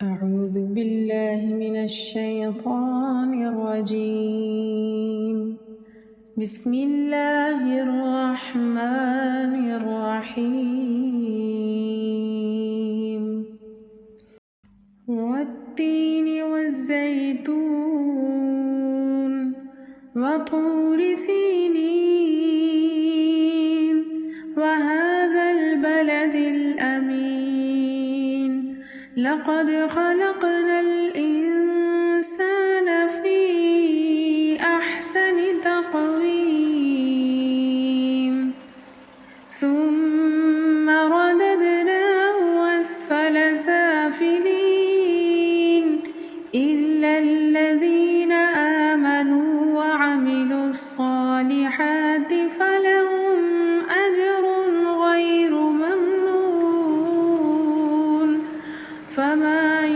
أعوذ بالله من الشيطان الرجيم. بسم الله الرحمن الرحيم. والتين والزيتون وطور سينين وهذا البلد الأمين لقد خلقنا الإنسان في أحسن تقويم ثم رددناه أسفل سافلين إلا الذين آمنوا وعملوا الصالحات فلهم أجر غير ممنون فما